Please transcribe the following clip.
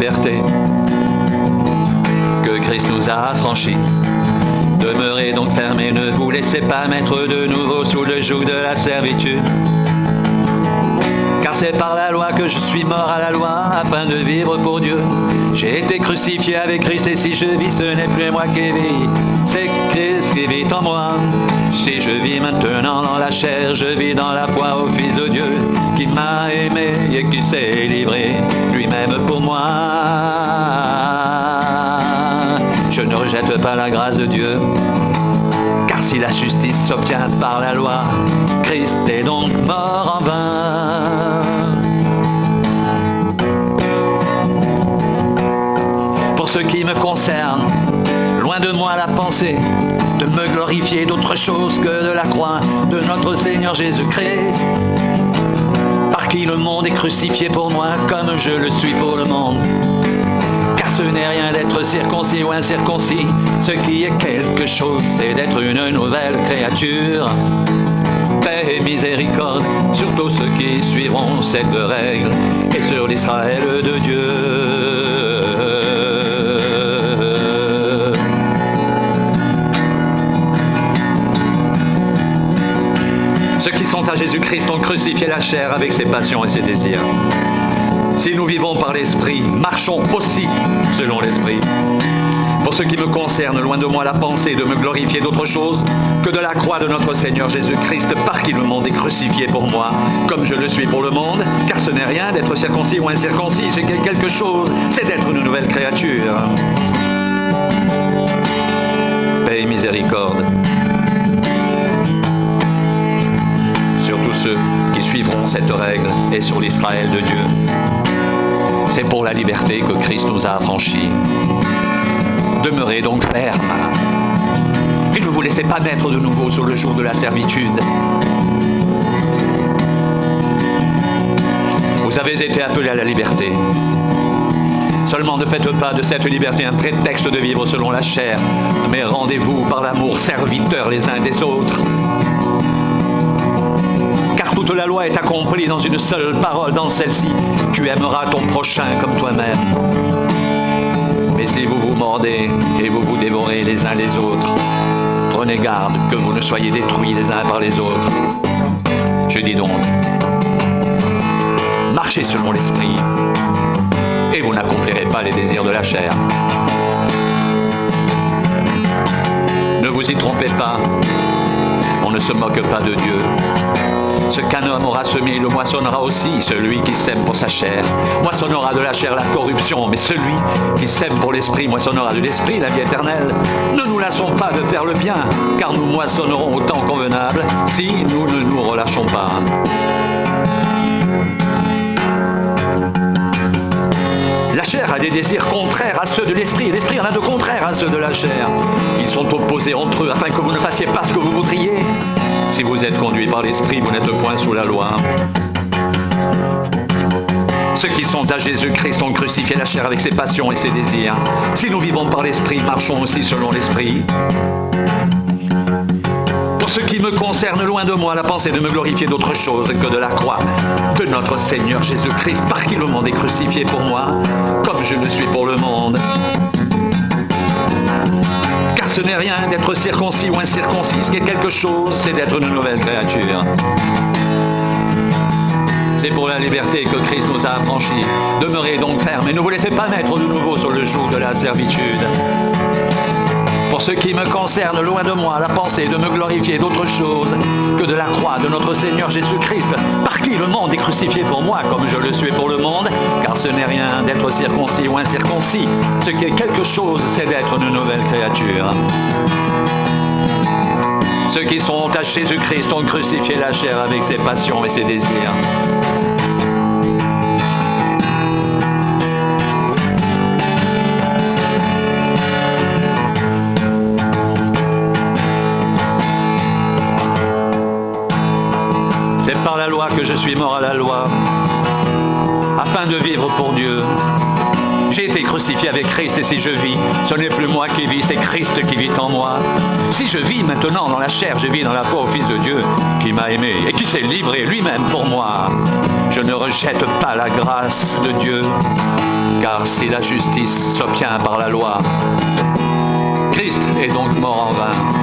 liberté que Christ nous a affranchis. Demeurez donc fermés, ne vous laissez pas mettre de nouveau sous le joug de la servitude. Car c'est par la loi que je suis mort à la loi, afin de vivre pour Dieu. J'ai été crucifié avec Christ, et si je vis, ce n'est plus moi qui vis, c'est Christ qui vit en moi. Si je vis maintenant dans la chair, je vis dans la foi au Fils de Dieu, qui m'a aimé et qui s'est livré lui-même pour moi. Je ne rejette pas la grâce de Dieu, car si la justice s'obtient par la loi, Christ est donc mort en vain. Pour ce qui me concerne, loin de moi la pensée de me glorifier d'autre chose que de la croix de notre Seigneur Jésus-Christ, par qui le monde est crucifié pour moi comme je le suis pour le monde. Car ce n'est rien d'être circoncis ou incirconcis, ce qui est quelque chose, c'est d'être une nouvelle créature. Paix et miséricorde sur tous ceux qui suivront cette règle, et sur l'Israël de Dieu. Ceux qui sont à Jésus-Christ ont crucifié la chair avec ses passions et ses désirs. Si nous vivons par l'Esprit, marchons aussi selon l'Esprit. Pour ce qui me concerne, loin de moi la pensée de me glorifier d'autre chose que de la croix de notre Seigneur Jésus-Christ, par qui le monde est crucifié pour moi, comme je le suis pour le monde, car ce n'est rien d'être circoncis ou incirconcis, c'est quelque chose, c'est d'être une nouvelle créature. Paix et miséricorde sur tous ceux qui suivront cette règle et sur l'Israël de Dieu. C'est pour la liberté que Christ nous a affranchis. Demeurez donc fermes et ne vous laissez pas mettre de nouveau sur le joug de la servitude. Vous avez été appelés à la liberté. Seulement ne faites pas de cette liberté un prétexte de vivre selon la chair, mais rendez-vous par l'amour serviteurs les uns des autres. Car toute la loi est accomplie dans une seule parole, dans celle-ci: tu aimeras ton prochain comme toi-même. Mais si vous vous mordez et vous vous dévorez les uns les autres, prenez garde que vous ne soyez détruits les uns par les autres. Je dis donc, marchez selon l'Esprit, et vous n'accomplirez pas les désirs de la chair. Ne vous y trompez pas, on ne se moque pas de Dieu. Ce qu'un homme aura semé, le moissonnera aussi. Celui qui sème pour sa chair moissonnera de la chair la corruption, mais celui qui sème pour l'esprit moissonnera de l'esprit la vie éternelle. Ne nous lassons pas de faire le bien, car nous moissonnerons au temps convenable si nous ne nous relâchons pas. La chair a des désirs contraires à ceux de l'esprit, et l'esprit en a de contraires à ceux de la chair. Ils sont opposés entre eux, afin que vous ne fassiez pas ce que vous voudriez. Si vous êtes conduits par l'Esprit, vous n'êtes point sous la loi. Ceux qui sont à Jésus-Christ ont crucifié la chair avec ses passions et ses désirs. Si nous vivons par l'Esprit, marchons aussi selon l'Esprit. Pour ce qui me concerne, loin de moi la pensée de me glorifier d'autre chose que de la croix de notre Seigneur Jésus-Christ, par qui le monde est crucifié pour moi, comme je le suis pour le monde. Car ce n'est rien d'être circoncis ou incirconcis, ce qui est quelque chose, c'est d'être une nouvelle créature. C'est pour la liberté que Christ nous a affranchis. Demeurez donc fermes et ne vous laissez pas mettre de nouveau sur le joug de la servitude. Pour ce qui me concerne, loin de moi la pensée de me glorifier d'autre chose que de la croix de notre Seigneur Jésus-Christ, par qui le monde est crucifié pour moi, comme je le suis pour le monde, car ce n'est rien d'être circoncis ou incirconcis. Ce qui est quelque chose, c'est d'être une nouvelle créature. Ceux qui sont à Jésus-Christ ont crucifié la chair avec ses passions et ses désirs. C'est par la loi que je suis mort à la loi, afin de vivre pour Dieu. J'ai été crucifié avec Christ et si je vis, ce n'est plus moi qui vis, c'est Christ qui vit en moi. Si je vis maintenant dans la chair, je vis dans la foi au Fils de Dieu qui m'a aimé et qui s'est livré lui-même pour moi. Je ne rejette pas la grâce de Dieu, car si la justice s'obtient par la loi, Christ est donc mort en vain.